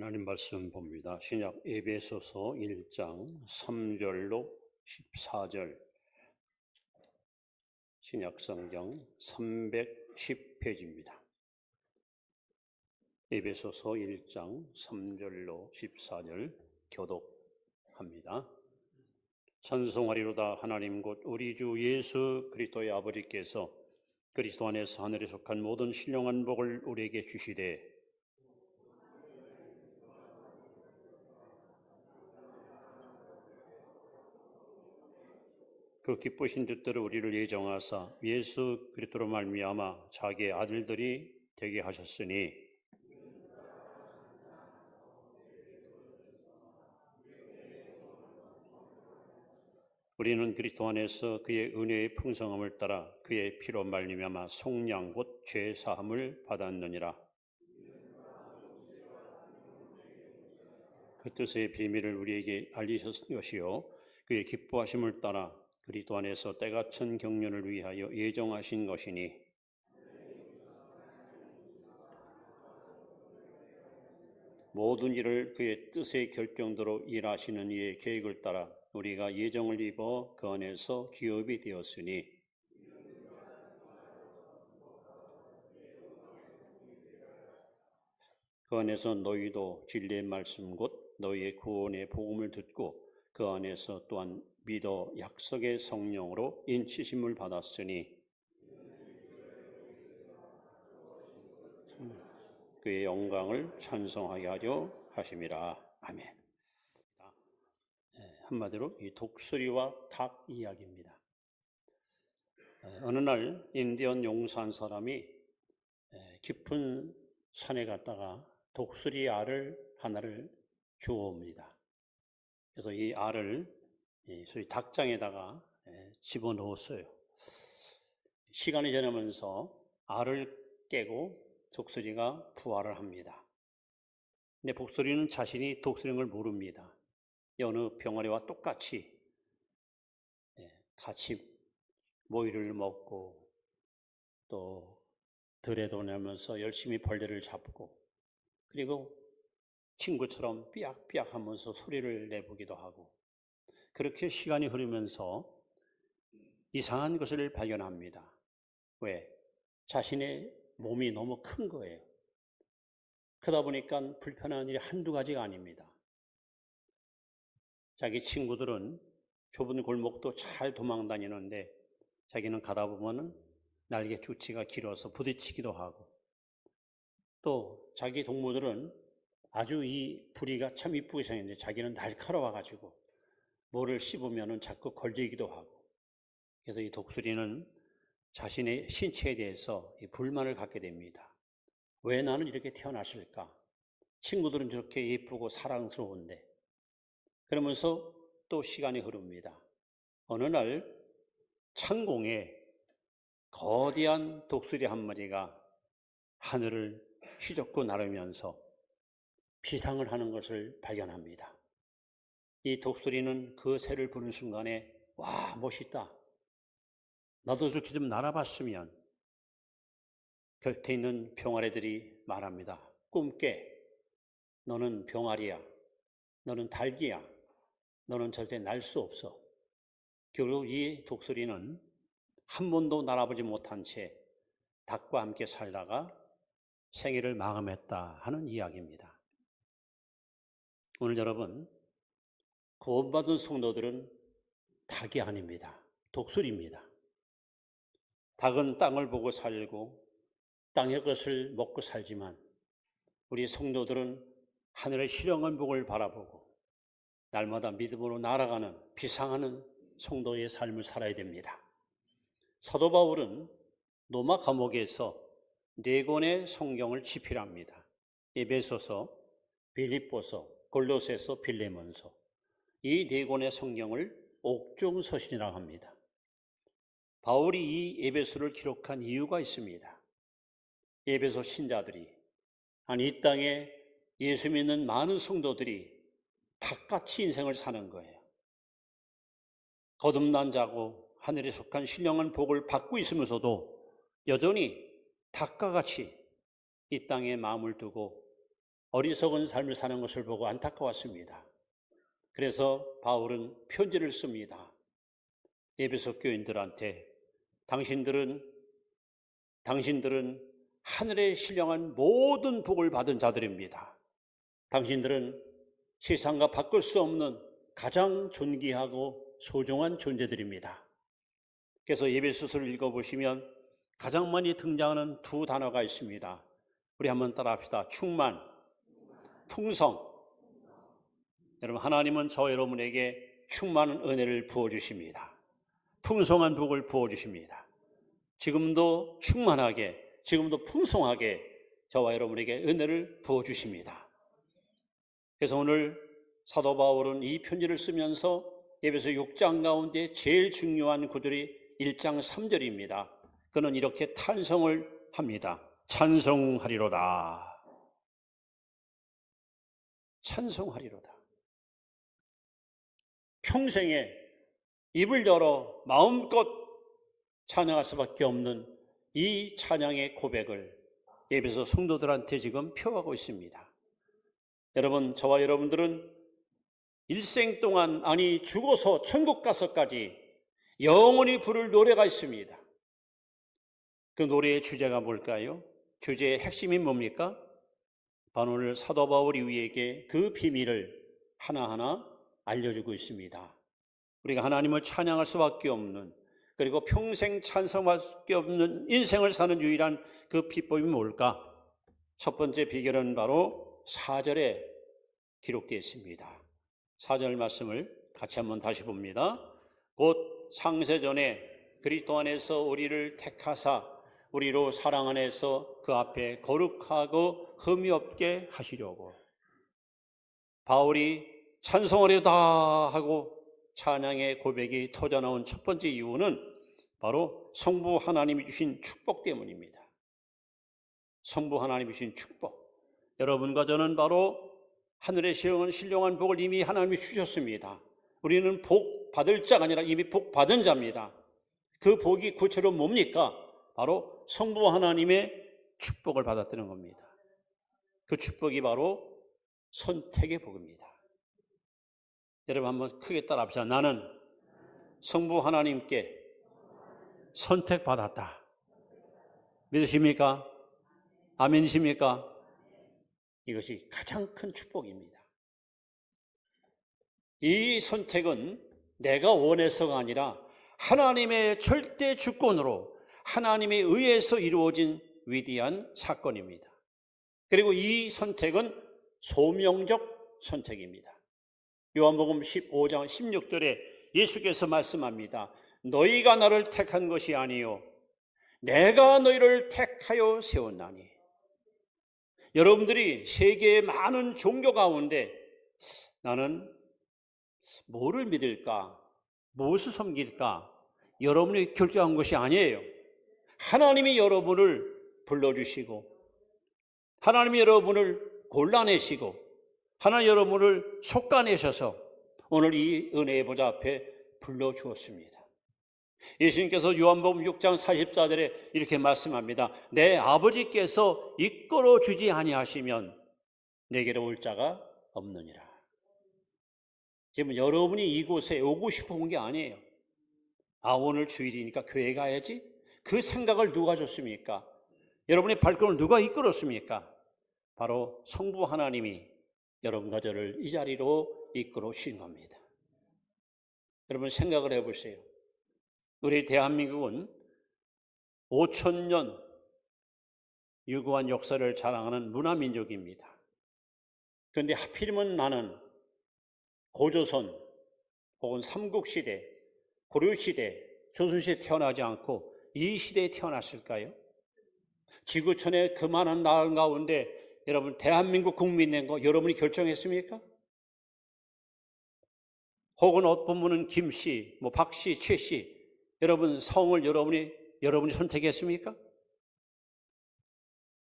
하나님 말씀 봅니다. 신약 에베소서 1장 3절로 14절, 신약 성경 310페이지입니다. 에베소서 1장 3절로 14절 교독합니다. 찬송하리로다. 하나님 곧 우리 주 예수 그리스도의 아버지께서 그리스도 안에서 하늘에 속한 모든 신령한 복을 우리에게 주시되 그 기쁘신 뜻대로 우리를 예정하사 예수 그리스도로 말미암아 자기의 아들들이 되게 하셨으니 우리는 그리스도 안에서 그의 은혜의 풍성함을 따라 그의 피로 말미암아 속량 곧 죄 사함을 받았느니라. 그 뜻의 비밀을 우리에게 알리셨을 것이요 그의 기뻐하심을 따라 그리스도 안에서 때같은 경륜을 위하여 예정하신 것이니 모든 일을 그의 뜻의 결정대로 일하시는 이의 계획을 따라 우리가 예정을 입어 그 안에서 기업이 되었으니 그 안에서 너희도 진리의 말씀 곧 너희의 구원의 복음을 듣고 그 안에서 또한 믿어 약속의 성령으로 인치심을 받았으니 그의 영광을 찬송하게 하려 하심이라. 아멘. 한마디로 이 독수리와 닭 이야기입니다. 어느 날 인디언 용산 사람이 깊은 산에 갔다가 독수리 알을 하나를 주워옵니다. 그래서 이 알을 소위 닭장에다가 집어넣었어요. 시간이 지나면서 알을 깨고 독수리가 부활을 합니다. 근데 독수리는 자신이 독수리인 걸 모릅니다. 어느 병아리와 똑같이 같이 모이를 먹고 또 들에도 내면서 열심히 벌레를 잡고 그리고 친구처럼 삐약삐약 하면서 소리를 내보기도 하고 그렇게 시간이 흐르면서 이상한 것을 발견합니다. 왜? 자신의 몸이 너무 큰 거예요. 크다 보니까 불편한 일이 한두 가지가 아닙니다. 자기 친구들은 좁은 골목도 잘 도망 다니는데 자기는 가다 보면은 날개 주치가 길어서 부딪히기도 하고 또 자기 동무들은 아주 이 부리가 참 이쁘게 생겼는데 자기는 날카로워가지고 뭐를 씹으면은 자꾸 걸리기도 하고 그래서 이 독수리는 자신의 신체에 대해서 불만을 갖게 됩니다. 왜 나는 이렇게 태어났을까? 친구들은 저렇게 예쁘고 사랑스러운데 그러면서 또 시간이 흐릅니다. 어느 날 창공에 거대한 독수리 한 마리가 하늘을 휘젓고 날으면서 비상을 하는 것을 발견합니다. 이 독수리는 그 새를 부는 순간에 와, 멋있다. 나도 저렇게 좀 날아봤으면. 곁에 있는 병아리들이 말합니다. 꿈깨. 너는 병아리야. 너는 닭이야. 너는 절대 날 수 없어. 결국 이 독수리는 한 번도 날아보지 못한 채 닭과 함께 살다가 생애를 마감했다 하는 이야기입니다. 오늘 여러분, 구원받은 성도들은 닭이 아닙니다. 독수리입니다. 닭은 땅을 보고 살고 땅의 것을 먹고 살지만 우리 성도들은 하늘의 실령한 복을 바라보고 날마다 믿음으로 날아가는 비상하는 성도의 삶을 살아야 됩니다. 사도 바울은 로마 감옥에서 4권의 성경을 집필합니다. 에베소서, 빌립보서, 골로새서, 빌레몬서. 이 4권의 성경을 옥중서신이라고 합니다. 바울이 이 에베소를 기록한 이유가 있습니다. 에베소 신자들이 아니 이 땅에 예수 믿는 많은 성도들이 닭같이 인생을 사는 거예요. 거듭난 자고 하늘에 속한 신령한 복을 받고 있으면서도 여전히 닭과 같이 이 땅에 마음을 두고 어리석은 삶을 사는 것을 보고 안타까웠습니다. 그래서 바울은 편지를 씁니다. 에베소 교인들한테 당신들은 하늘에 신령한 모든 복을 받은 자들입니다. 당신들은 세상과 바꿀 수 없는 가장 존귀하고 소중한 존재들입니다. 그래서 에베소서를 읽어보시면 가장 많이 등장하는 두 단어가 있습니다. 우리 한번 따라합시다. 충만, 풍성. 여러분, 하나님은 저 여러분에게 충만한 은혜를 부어주십니다. 풍성한 복을 부어주십니다. 지금도 충만하게, 지금도 풍성하게 저와 여러분에게 은혜를 부어주십니다. 그래서 오늘 사도 바울은 이 편지를 쓰면서 에베소 6장 가운데 제일 중요한 구절이 1장 3절입니다. 그는 이렇게 탄성을 합니다. 찬송하리로다. 찬송하리로다. 평생에 입을 열어 마음껏 찬양할 수밖에 없는 이 찬양의 고백을 에베소 성도들한테 지금 표하고 있습니다. 여러분, 저와 여러분들은 일생 동안, 아니 죽어서 천국 가서까지 영원히 부를 노래가 있습니다. 그 노래의 주제가 뭘까요? 주제의 핵심이 뭡니까? 바로 오늘 사도 바울이 우리에게 그 비밀을 하나하나 알려주고 있습니다. 우리가 하나님을 찬양할 수밖에 없는, 그리고 평생 찬송할 수밖에 없는 인생을 사는 유일한 그 비법이 뭘까? 첫 번째 비결은 바로 4절에 기록되어 있습니다. 4절 말씀을 같이 한번 다시 봅니다. 곧 창세전에 그리스도 안에서 우리를 택하사 우리로 사랑 안에서 그 앞에 거룩하고 흠이 없게 하시려고. 바울이 찬송하려다 하고 찬양의 고백이 터져나온 첫 번째 이유는 바로 성부 하나님이 주신 축복 때문입니다. 성부 하나님이 주신 축복. 여러분과 저는 바로 하늘에 신령한 복을 이미 하나님이 주셨습니다. 우리는 복 받을 자가 아니라 이미 복 받은 자입니다. 그 복이 구체로 뭡니까? 바로 성부 하나님의 축복을 받았다는 겁니다. 그 축복이 바로 선택의 복입니다. 여러분 한번 크게 따라합시다. 나는 성부 하나님께 선택받았다. 믿으십니까? 아멘이십니까? 이것이 가장 큰 축복입니다. 이 선택은 내가 원해서가 아니라 하나님의 절대 주권으로 하나님에 의해서 이루어진 위대한 사건입니다. 그리고 이 선택은 소명적 선택입니다. 요한복음 15장 16절에 예수께서 말씀합니다. 너희가 나를 택한 것이 아니요 내가 너희를 택하여 세웠나니. 여러분들이 세계의 많은 종교 가운데 나는 뭐를 믿을까? 무엇을 섬길까? 여러분이 결정한 것이 아니에요. 하나님이 여러분을 불러주시고 하나님이 여러분을 골라내시고 하나님 여러분을 솎아내셔서 오늘 이 은혜의 보좌 앞에 불러주었습니다. 예수님께서 요한복음 6장 44절에 이렇게 말씀합니다. 내 아버지께서 이끌어 주지 아니하시면 내게로 올 자가 없느니라. 지금 여러분이 이곳에 오고 싶어 온 게 아니에요. 아, 오늘 주일이니까 교회 가야지? 그 생각을 누가 줬습니까? 여러분의 발걸음을 누가 이끌었습니까? 바로 성부 하나님이 여러분과 저를 이 자리로 이끌어 주신 겁니다. 여러분 생각을 해보세요. 우리 대한민국은 5,000년 유구한 역사를 자랑하는 문화민족입니다. 그런데 하필이면 나는 고조선 혹은 삼국시대, 고려시대, 조선시대에 태어나지 않고 이 시대에 태어났을까요? 지구촌의 그 많은 나라 가운데 여러분 대한민국 국민 된 거 여러분이 결정했습니까? 혹은 어떤 분은 김씨, 박씨, 최씨, 여러분 성을 여러분이 선택했습니까?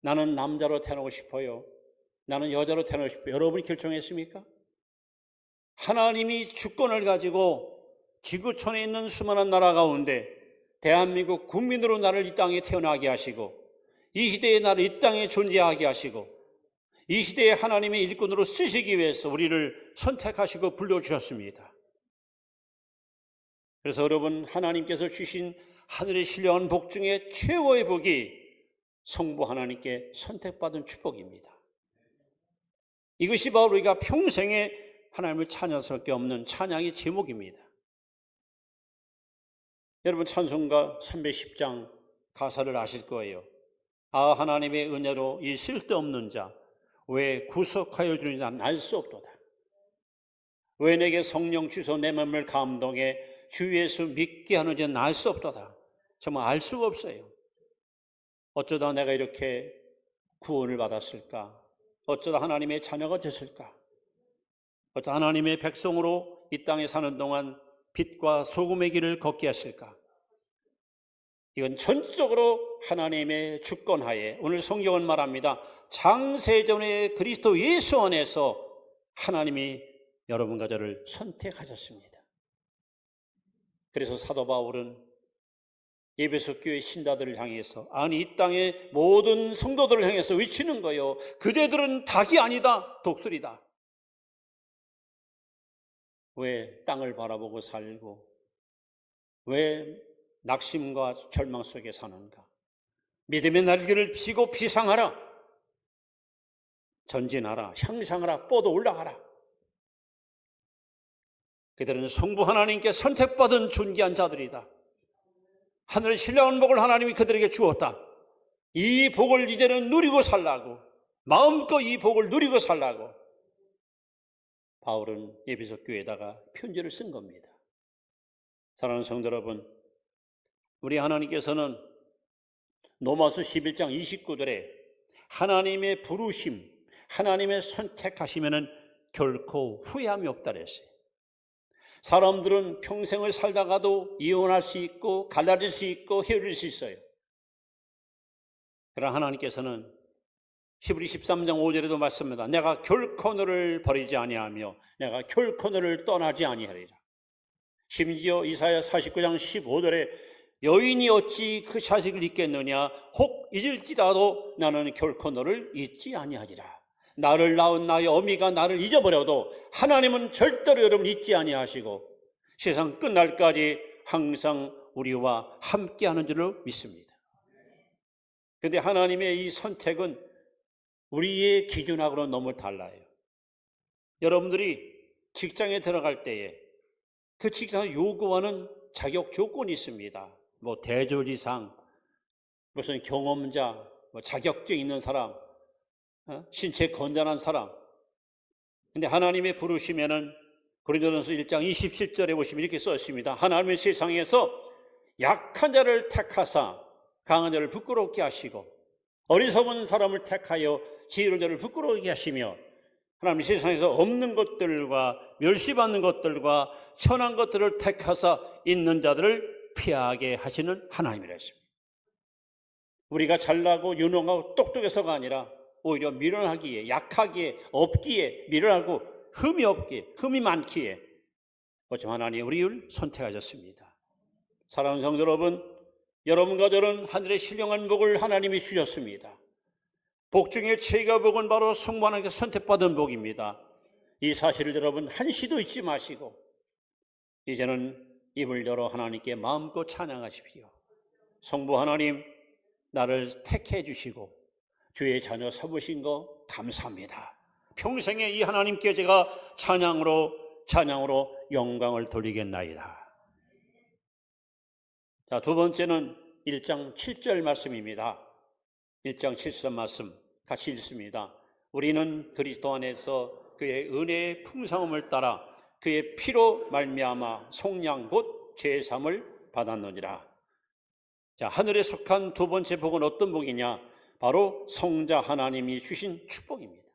나는 남자로 태어나고 싶어요. 나는 여자로 태어나고 싶어요. 여러분이 결정했습니까? 하나님이 주권을 가지고 지구촌에 있는 수많은 나라 가운데 대한민국 국민으로 나를 이 땅에 태어나게 하시고 이 시대에 나를 이 땅에 존재하게 하시고 이 시대에 하나님의 일꾼으로 쓰시기 위해서 우리를 선택하시고 불러주셨습니다. 그래서 여러분, 하나님께서 주신 하늘의 신령한 복 중에 최고의 복이 성부 하나님께 선택받은 축복입니다. 이것이 바로 우리가 평생에 하나님을 찬양할 수밖에 없는 찬양의 제목입니다. 여러분, 찬송가 310장 가사를 아실 거예요. 아, 하나님의 은혜로 이 쓸데없는 자 왜 구속하여 주니 난 알 수 없도다. 왜 내게 성령 주소 내 마음을 감동해 주 예수 믿게 하는지 난 알 수 없도다. 정말 알 수가 없어요. 어쩌다 내가 이렇게 구원을 받았을까? 어쩌다 하나님의 자녀가 됐을까? 어쩌다 하나님의 백성으로 이 땅에 사는 동안 빛과 소금의 길을 걷게 했을까? 이건 전적으로 하나님의 주권하에, 오늘 성경은 말합니다. 창세전에 그리스도 예수 안에서 하나님이 여러분과 저를 선택하셨습니다. 그래서 사도 바울은 에베소 교회 신자들을 향해서, 아니 이 땅의 모든 성도들을 향해서 외치는 거예요. 그대들은 닭이 아니다, 독수리다. 왜 땅을 바라보고 살고 왜 낙심과 절망 속에 사는가? 믿음의 날개를 펴고 비상하라. 전진하라. 향상하라. 뻗어 올라가라. 그들은 성부 하나님께 선택받은 존귀한 자들이다. 하늘의 신령한 복을 하나님이 그들에게 주었다. 이 복을 이제는 누리고 살라고, 마음껏 이 복을 누리고 살라고 바울은 에베소 교회에다가 편지를 쓴 겁니다. 사랑하는 성도 여러분, 우리 하나님께서는 로마서 11장 29절에 하나님의 부르심, 하나님의 선택하시면은 결코 후회함이 없다 그랬어요. 사람들은 평생을 살다가도 이혼할 수 있고 갈라질 수 있고 헤어질 수 있어요. 그러나 하나님께서는 히브리 13장 5절에도 말씀합니다. 내가 결코 너를 버리지 아니하며 내가 결코 너를 떠나지 아니하리라. 심지어 이사야 49장 15절에 여인이 어찌 그 자식을 잊겠느냐, 혹 잊을지라도 나는 결코 너를 잊지 아니하리라. 나를 낳은 나의 어미가 나를 잊어버려도 하나님은 절대로 여러분 잊지 아니하시고 세상 끝날까지 항상 우리와 함께하는 줄로 믿습니다. 그런데 하나님의 이 선택은 우리의 기준하고는 너무 달라요. 여러분들이 직장에 들어갈 때에 그 직장을 요구하는 자격 조건이 있습니다. 뭐 대졸 이상, 무슨 경험자, 뭐 자격증 있는 사람, 신체 건전한 사람. 근데 하나님의 부르시면은 고린도전서 1장 27절에 보시면 이렇게 써 있습니다. 하나님의 세상에서 약한 자를 택하사 강한 자를 부끄럽게 하시고 어리석은 사람을 택하여 지혜로운 자를 부끄러우게 하시며 하나님의 세상에서 없는 것들과 멸시받는 것들과 천한 것들을 택하사 있는 자들을 피하게 하시는 하나님이라 했습니다. 우리가 잘나고 유능하고 똑똑해서가 아니라 오히려 미련하기에, 약하기에, 없기에, 미련하고 흠이 없기에, 흠이 많기에 어쩌면 하나님이 우리를 선택하셨습니다. 사랑하는 성도 여러분, 여러분과 저는 하늘의 신령한 복을 하나님이 주셨습니다. 복 중에 최고의 복은 바로 성부 하나님께 선택받은 복입니다. 이 사실을 여러분 한시도 잊지 마시고 이제는 입을 열어 하나님께 마음껏 찬양하십시오. 성부 하나님, 나를 택해 주시고 주의 자녀 삼으신 거 감사합니다. 평생에 이 하나님께 제가 찬양으로 영광을 돌리겠나이다. 자, 두 번째는 1장 7절 말씀입니다. 1장 7절 말씀 같이 읽습니다. 우리는 그리스도 안에서 그의 은혜의 풍성함을 따라 그의 피로 말미암아 속량 곧 죄사함을 받았느니라. 자, 하늘에 속한 두 번째 복은 어떤 복이냐? 바로 성자 하나님이 주신 축복입니다.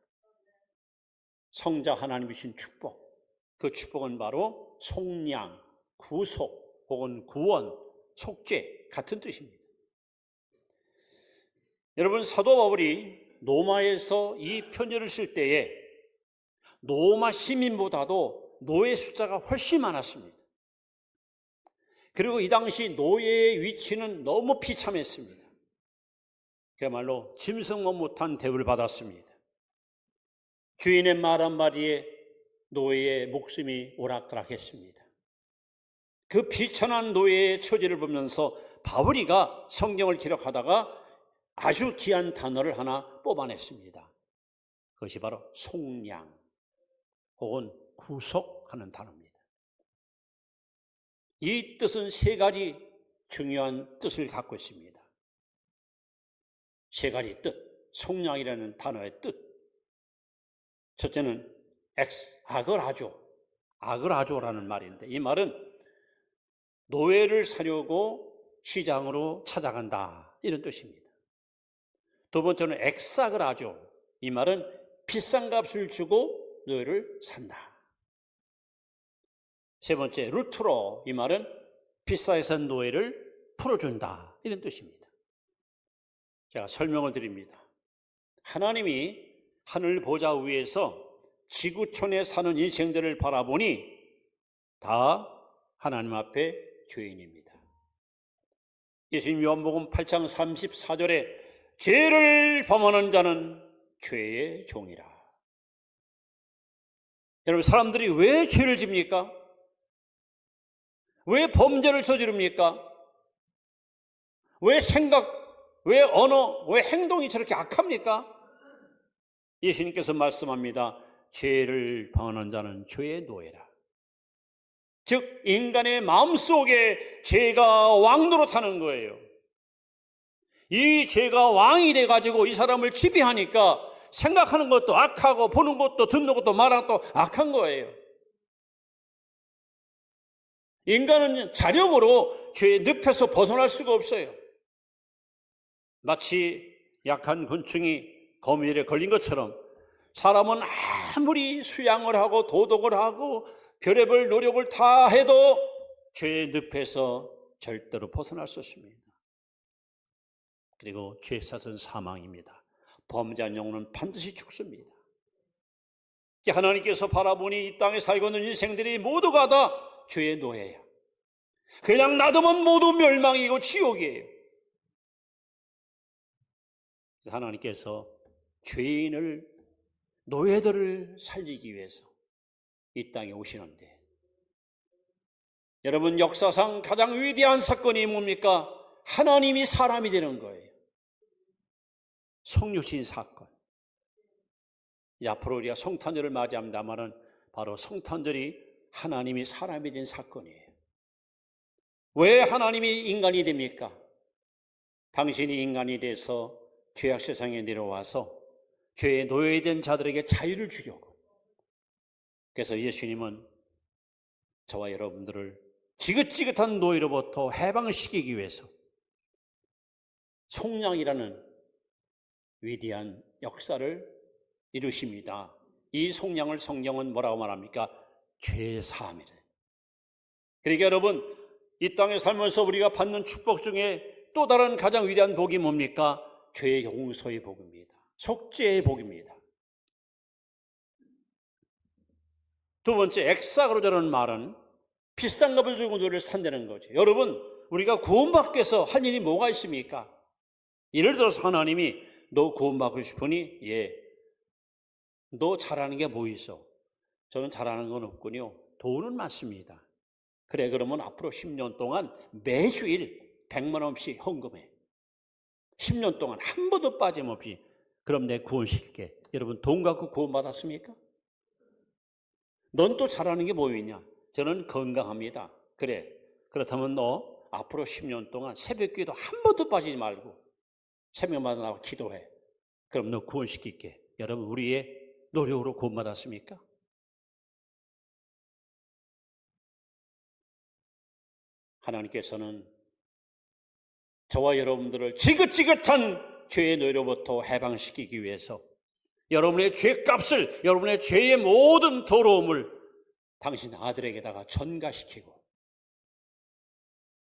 성자 하나님이 주신 축복. 그 축복은 바로 속량, 구속 혹은 구원, 속죄 같은 뜻입니다. 여러분, 사도 바울이 로마에서 이 편지를 쓸 때에 로마 시민보다도 노예 숫자가 훨씬 많았습니다. 그리고 이 당시 노예의 위치는 너무 비참했습니다. 그야말로 짐승만 못한 대우를 받았습니다. 주인의 말 한마디에 노예의 목숨이 오락가락했습니다. 그 비천한 노예의 처지를 보면서 바울이가 성경을 기록하다가 아주 귀한 단어를 하나 뽑아냈습니다. 그것이 바로 속량 혹은 구속하는 단어입니다. 이 뜻은 세 가지 중요한 뜻을 갖고 있습니다. 세 가지 뜻, 속량이라는 단어의 뜻. 첫째는 아그라조라는 말인데, 이 말은 노예를 사려고 시장으로 찾아간다, 이런 뜻입니다. 두 번째는 엑사그라조, 이 말은 비싼 값을 주고 노예를 산다. 세 번째 루트로, 이 말은 비싸게 산 노예를 풀어준다, 이런 뜻입니다. 제가 설명을 드립니다. 하나님이 하늘 보좌 위에서 지구촌에 사는 인생들을 바라보니 다 하나님 앞에 죄인입니다. 예수님 요한복음 8장 34절에 죄를 범하는 자는 죄의 종이라. 여러분, 사람들이 왜 죄를 집니까? 왜 범죄를 저지릅니까? 왜 생각, 왜 언어, 왜 행동이 저렇게 악합니까? 예수님께서 말씀합니다. 죄를 범하는 자는 죄의 노예라. 즉 인간의 마음속에 죄가 왕노릇하는 거예요. 이 죄가 왕이 돼가지고 이 사람을 지배하니까 생각하는 것도 악하고 보는 것도 듣는 것도 말하는 것도 악한 거예요. 인간은 자력으로 죄의 늪에서 벗어날 수가 없어요. 마치 약한 곤충이 거미줄에 걸린 것처럼 사람은 아무리 수양을 하고 도덕을 하고 별의별 노력을 다 해도 죄의 늪에서 절대로 벗어날 수 없습니다. 그리고 죄사은 사망입니다. 범죄한 영혼은 반드시 죽습니다. 하나님께서 바라보니 이 땅에 살고 있는 인생들이 모두가 다 죄의 노예야. 그냥 놔두면 모두 멸망이고 지옥이에요. 하나님께서 죄인을, 노예들을 살리기 위해서 이 땅에 오시는데, 여러분, 역사상 가장 위대한 사건이 뭡니까? 하나님이 사람이 되는 거예요. 성육신 사건. 앞으로 우리가 성탄절을 맞이합니다마는 바로 성탄절이 하나님이 사람이 된 사건이에요. 왜 하나님이 인간이 됩니까? 당신이 인간이 돼서 죄악 세상에 내려와서 죄의 노예된 자들에게 자유를 주려고. 그래서 예수님은 저와 여러분들을 지긋지긋한 노예로부터 해방시키기 위해서 속량이라는 위대한 역사를 이루십니다. 이 속량을 성경은 뭐라고 말합니까? 죄사함이래. 그러니까 여러분, 이 땅에 살면서 우리가 받는 축복 중에 또 다른 가장 위대한 복이 뭡니까? 죄의 용서의 복입니다. 속죄의 복입니다. 두 번째, 엑사그로자라는 말은 비싼 값을 주고 너를 산다는 거죠. 여러분, 우리가 구원받기 위해서 할 일이 뭐가 있습니까? 예를 들어서 하나님이 너 구원받고 싶으니 너 잘하는 게 뭐 있어? 저는 잘하는 건 없군요. 돈은 많습니다. 그래, 그러면 앞으로 10년 동안 매주일 100만 원씩 헌금해. 10년 동안 한 번도 빠짐없이. 그럼 내 구원시킬게. 여러분, 돈 갖고 구원받았습니까? 넌 또 잘하는 게 뭐 있냐? 저는 건강합니다. 그래, 그렇다면 너 앞으로 10년 동안 새벽기도 한 번도 빠지지 말고 새벽마다 나와 기도해. 그럼 너 구원시킬게. 여러분, 우리의 노력으로 구원받았습니까? 하나님께서는 저와 여러분들을 지긋지긋한 죄의 노예로부터 해방시키기 위해서 여러분의 죄값을, 여러분의 죄의 모든 더러움을 당신 아들에게다가 전가시키고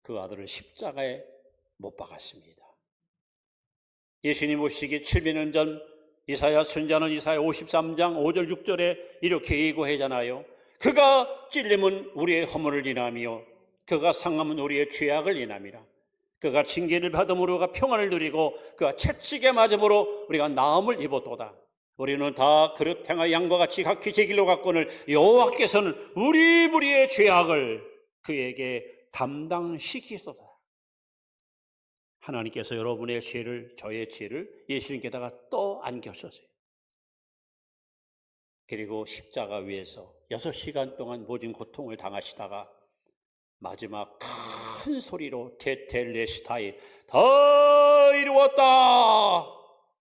그 아들을 십자가에 못 박았습니다. 예수님 오시기 700년 전 이사야 선지자는 이사야 53장 5절 6절에 이렇게 예고하잖아요. 그가 찔림은 우리의 허물을 인하며 그가 상함은 우리의 죄악을 인함이라. 그가 징계를 받음으로 우리가 평안을 누리고 그가 채찍에 맞음으로 우리가 나음을 입었도다. 우리는 다 그릇 행하 양과 같이 각기 제 길로 갔거늘 여호와께서는 우리 무리의 죄악을 그에게 담당시키소서. 하나님께서 여러분의 죄를, 저의 죄를 예수님께다가 또 안겨주셨어요. 그리고 십자가 위에서 6시간 동안 모진 고통을 당하시다가 마지막 큰 소리로 테텔레스타이 다 이루었다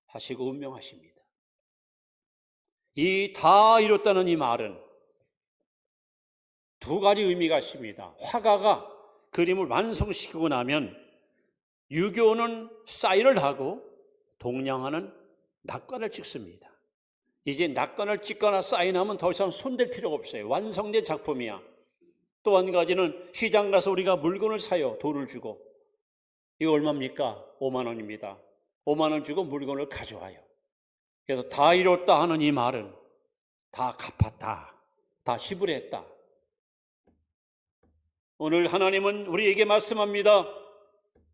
하시고 운명하십니다. 이 다 이뤘다는 이 말은 두 가지 의미가 있습니다. 화가가 그림을 완성시키고 나면 유교는 사인을 하고 동양화는 낙관을 찍습니다. 이제 낙관을 찍거나 사인하면 더 이상 손댈 필요가 없어요. 완성된 작품이야. 또 한 가지는 시장 가서 우리가 물건을 사요. 돈을 주고. 이거 얼마입니까? 5만 원입니다. 5만 원 주고 물건을 가져와요. 그래서 다 이뤘다 하는 이 말은 다 갚았다, 다 지불했다. 오늘 하나님은 우리에게 말씀합니다.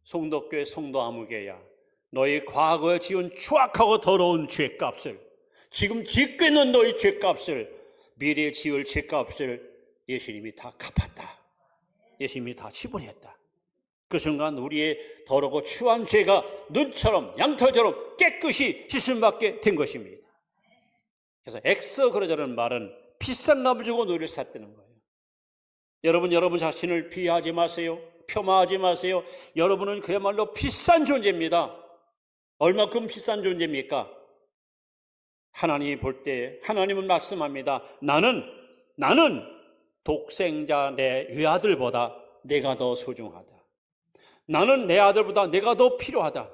송도교회 송도 아무개야, 너희 과거에 지은 추악하고 더러운 죄값을, 지금 짓고 있는 너희 죄값을, 미래에 지을 죄값을 예수님이 다 갚았다. 예수님이 다 지불했다. 그 순간 우리의 더럽고 추한 죄가 눈처럼 양털처럼 깨끗이 씻음받게 된 것입니다. 그래서 엑서그러자는 말은 비싼 값을 주고 너희를 샀다는 거예요. 여러분 자신을 비하하지 마세요. 폄하하지 마세요. 여러분은 그야말로 비싼 존재입니다. 얼마큼 비싼 존재입니까? 하나님이 볼 때 하나님은 말씀합니다. 나는 독생자 내 외아들보다 내가 더 소중하다. 나는 내 아들보다 내가 더 필요하다.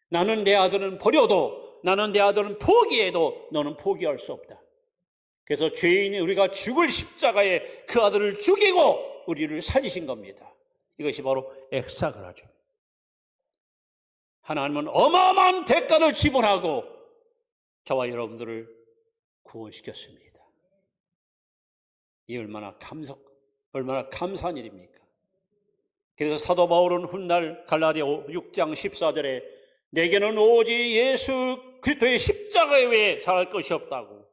나는 내 아들은 버려도, 나는 내 아들은 포기해도 너는 포기할 수 없다. 그래서 죄인이 우리가 죽을 십자가에 그 아들을 죽이고 우리를 살리신 겁니다. 이것이 바로 엑사그라죠. 하나님은 어마어마한 대가를 지불하고 저와 여러분들을 구원시켰습니다. 이 얼마나 감사한 일입니까? 그래서 사도 바울은 훗날 갈라디아 6장 14절에 내게는 오직 예수 그리스도의 십자가 외에 잘할 것이 없다고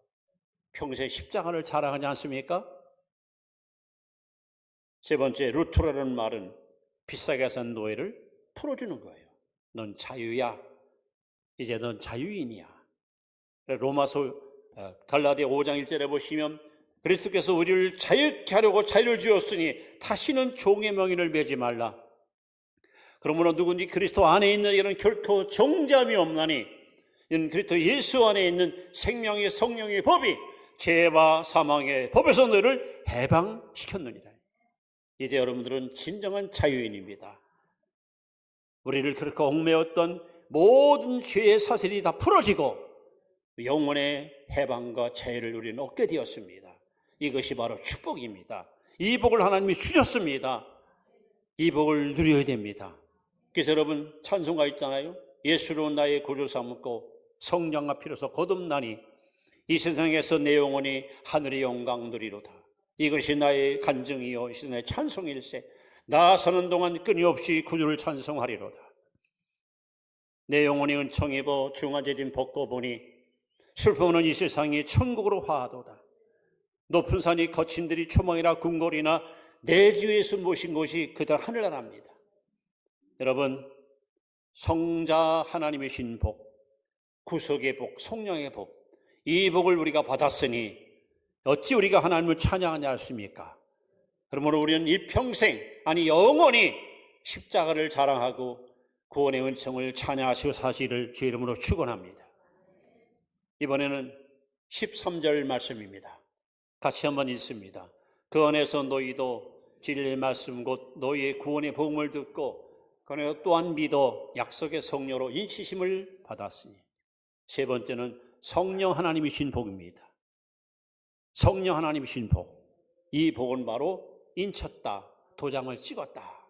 평생 십자가를 자랑하지 않습니까? 세 번째, 루트라는 말은 비싸게 산 노예를 풀어주는 거예요. 넌 자유야. 이제 넌 자유인이야. 로마서 갈라디아 5장 1절에 보시면 그리스도께서 우리를 자유케 하려고 자유를 주었으니 다시는 종의 명예를 매지 말라. 그러므로 누구든지 그리스도 안에 있는 이는 결코 정죄함이 없나니 이는 그리스도 예수 안에 있는 생명의 성령의 법이 죄와 사망의 법에서 너를 해방시켰느니라. 이제 여러분들은 진정한 자유인입니다. 우리를 그렇게 얽매였던 모든 죄의 사슬이 다 풀어지고 영혼의 해방과 자유를 우리는 얻게 되었습니다. 이것이 바로 축복입니다. 이 복을 하나님이 주셨습니다. 이 복을 누려야 됩니다. 그래서 여러분 찬송가 있잖아요. 예수로 나의 구주 삼고 성령과 피로서 거듭나니 이 세상에서 내 영혼이 하늘의 영광 누리로다. 이것이 나의 간증이요 이것이 나의 찬송일세. 나 사는 동안 끊임없이 구주를 찬송하리로다. 내 영혼이 은총 입어 중화제진 벗고 보니 슬픔은 이 세상이 천국으로 화하도다. 높은 산이 거친 들이 초망이나 궁궐이나 내 주에서 모신 곳이 그들 하늘나라입니다. 여러분, 성자 하나님이신 복, 구속의 복, 성령의 복, 이 복을 우리가 받았으니 어찌 우리가 하나님을 찬양하지 않습니까? 그러므로 우리는 일평생, 아니 영원히 십자가를 자랑하고 구원의 은총을 찬양하시고 사시를 주의 이름으로 축원합니다. 이번에는 13절 말씀입니다. 같이 한번 읽습니다. 그 안에서 너희도 진리의 말씀 곧 너희의 구원의 복음을 듣고 그 안에서 또한 믿어 약속의 성령으로 인치심을 받았으니. 세 번째는 성령 하나님이신 복입니다. 성령 하나님이신 복. 이 복은 바로 인쳤다, 도장을 찍었다.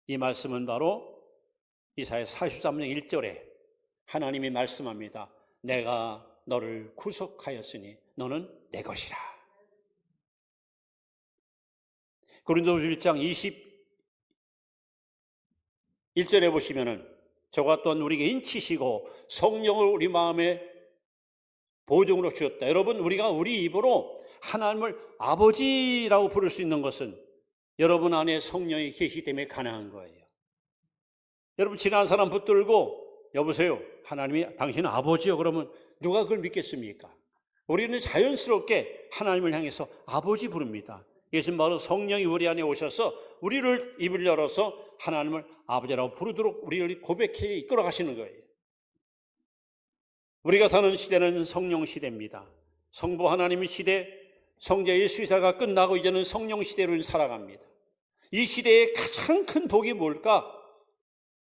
이 말씀은 바로 이사야 43장 1절에 하나님이 말씀합니다. 내가 너를 구속하였으니 너는 내 것이라. 고린도후서 1장 21절에 보시면은 저가 또한 우리에게 인치시고 성령을 우리 마음에 보증으로 주었다. 여러분, 우리가 우리 입으로 하나님을 아버지라고 부를 수 있는 것은 여러분 안에 성령이 계시기 때문에 가능한 거예요. 여러분, 지난 사람 붙들고 여보세요, 하나님이 당신은 아버지요, 그러면 누가 그걸 믿겠습니까? 우리는 자연스럽게 하나님을 향해서 아버지 부릅니다. 이것은 바로 성령이 우리 안에 오셔서 우리를 입을 열어서 하나님을 아버지라고 부르도록 우리를 고백해 이끌어 가시는 거예요. 우리가 사는 시대는 성령 시대입니다. 성부 하나님의 시대, 성자 예수 이사가 끝나고 이제는 성령 시대로 살아갑니다. 이 시대의 가장 큰 복이 뭘까?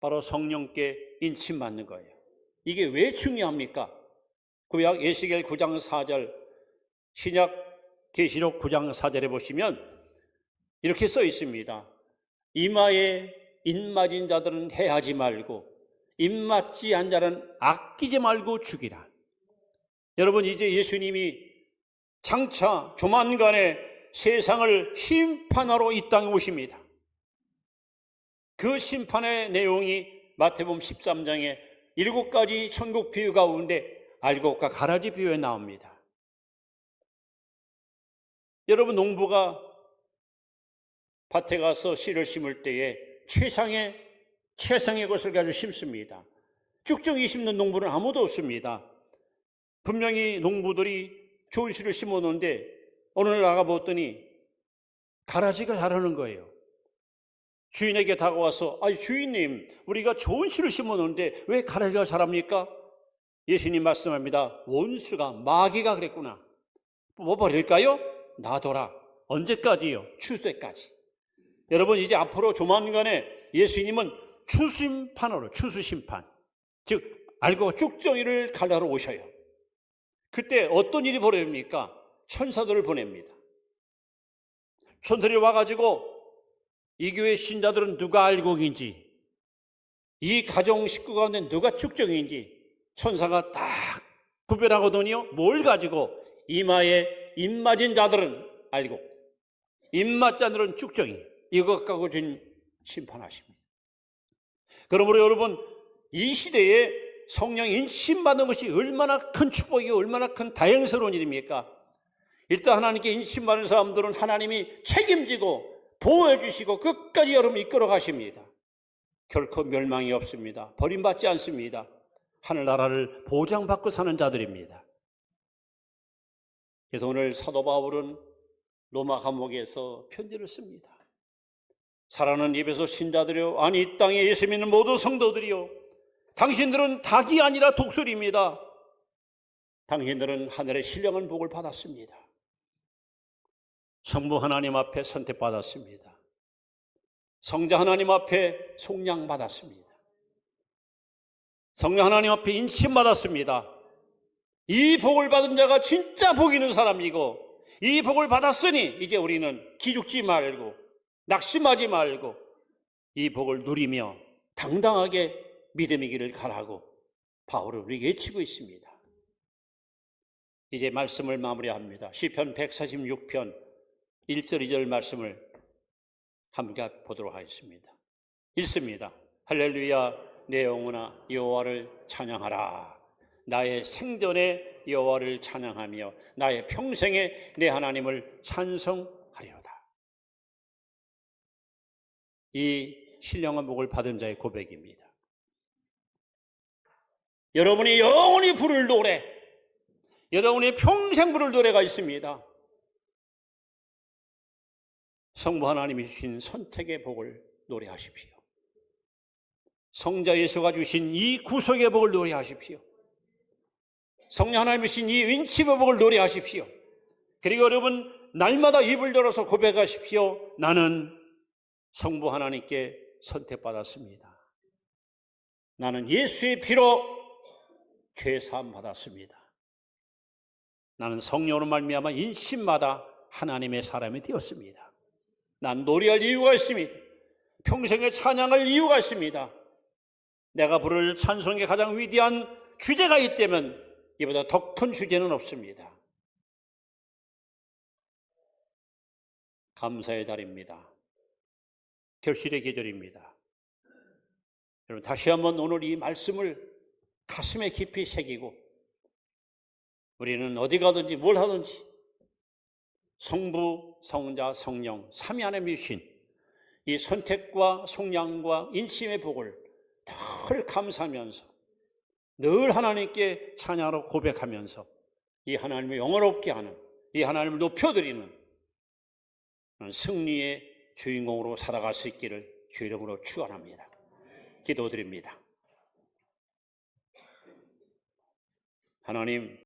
바로 성령께 인침받는 거예요. 이게 왜 중요합니까? 구약 에스겔 9장 4절, 신약 계시록 9장 4절에 보시면 이렇게 써 있습니다. 이마에 입맞은 자들은 해하지 말고 입맞지 않은 자는 아끼지 말고 죽이라. 여러분, 이제 예수님이 장차 조만간에 세상을 심판하러 이 땅에 오십니다. 그 심판의 내용이 마태복음 13장에 7가지 천국 비유 가운데 알곡과 가라지 비유에 나옵니다. 여러분, 농부가 밭에 가서 씨를 심을 때에 최상의 것을 가지고 심습니다. 쭉정이 심는 농부는 아무도 없습니다. 분명히 농부들이 좋은 씨를 심어놓는데 어느 날 나가봤더니 가라지가 자라는 거예요. 주인에게 다가와서 주인님, 우리가 좋은 씨를 심어놓는데 왜 가라지가 자랍니까? 예수님 말씀합니다. 원수가, 마귀가 그랬구나. 뭐 버릴까요? 놔둬라. 언제까지요? 추수때까지. 여러분, 이제 앞으로 조만간에 예수님은 추수심판, 즉 알고 쭉정이를 갈라로 오셔요. 그때 어떤 일이 벌어집니까? 천사들을 보냅니다. 천사들이 와가지고 이 교회 신자들은 누가 알곡인지, 이 가정 식구 가운데 누가 쭉정인지 천사가 딱 구별하거든요. 뭘 가지고? 이마에 입맞은 자들은 알곡, 입맞은 자들은 쭉정이. 이것 갖고 준 심판하십니다. 그러므로 여러분, 이 시대에 성령 인침받는 것이 얼마나 큰 축복이고 얼마나 큰 다행스러운 일입니까? 일단 하나님께 인침받는 사람들은 하나님이 책임지고 보호해 주시고 끝까지 여러분 이끌어 가십니다. 결코 멸망이 없습니다. 버림받지 않습니다. 하늘나라를 보장받고 사는 자들입니다. 그래서 오늘 사도 바울은 로마 감옥에서 편지를 씁니다. 사랑하는 에베소 신자들이여, 아니 이 땅에 예수 믿는 모든 성도들이여, 당신들은 닭이 아니라 독수리입니다. 당신들은 하늘의 신령한 복을 받았습니다. 성부 하나님 앞에 선택받았습니다. 성자 하나님 앞에 속량받았습니다. 성령 하나님 앞에 인침받았습니다. 이 복을 받은 자가 진짜 복 있는 사람이고, 이 복을 받았으니 이제 우리는 기죽지 말고 낙심하지 말고 이 복을 누리며 당당하게 믿음의 길을 가라고 바울은 우리에게 외치고 있습니다. 이제 말씀을 마무리합니다. 시편 146편 1절 2절 말씀을 함께 보도록 하겠습니다. 읽습니다. 할렐루야, 내 영혼아 여호와를 찬양하라. 나의 생전에 여호와를 찬양하며 나의 평생에 내 하나님을 찬송하리로다. 이 신령한 복을 받은 자의 고백입니다. 여러분이 영원히 부를 노래, 여러분이 평생 부를 노래가 있습니다. 성부 하나님이 주신 선택의 복을 노래하십시오. 성자 예수가 주신 이 구속의 복을 노래하십시오. 성령 하나님이 주신 이 인침의 복을 노래하십시오. 그리고 여러분, 날마다 입을 열어서 고백하십시오. 나는 성부 하나님께 선택받았습니다. 나는 예수의 피로 죄사함 받았습니다. 나는 성령으로 말미암아 인심마다 하나님의 사람이 되었습니다. 난 노래할 이유가 있습니다. 평생에 찬양할 이유가 있습니다. 내가 부를 찬송의 가장 위대한 주제가 있다면 이보다 더 큰 주제는 없습니다. 감사의 달입니다. 결실의 계절입니다. 여러분, 다시 한번 오늘 이 말씀을 가슴에 깊이 새기고 우리는 어디 가든지 뭘 하든지 성부, 성자, 성령, 삼위 하나님의 신, 이 선택과 속량과 인침의 복을 늘 감사하면서 늘 하나님께 찬양하고 고백하면서 이 하나님을 영원롭게 하는, 이 하나님을 높여드리는 승리의 주인공으로 살아갈 수 있기를 주 이름으로 축원합니다. 기도드립니다. 하나님,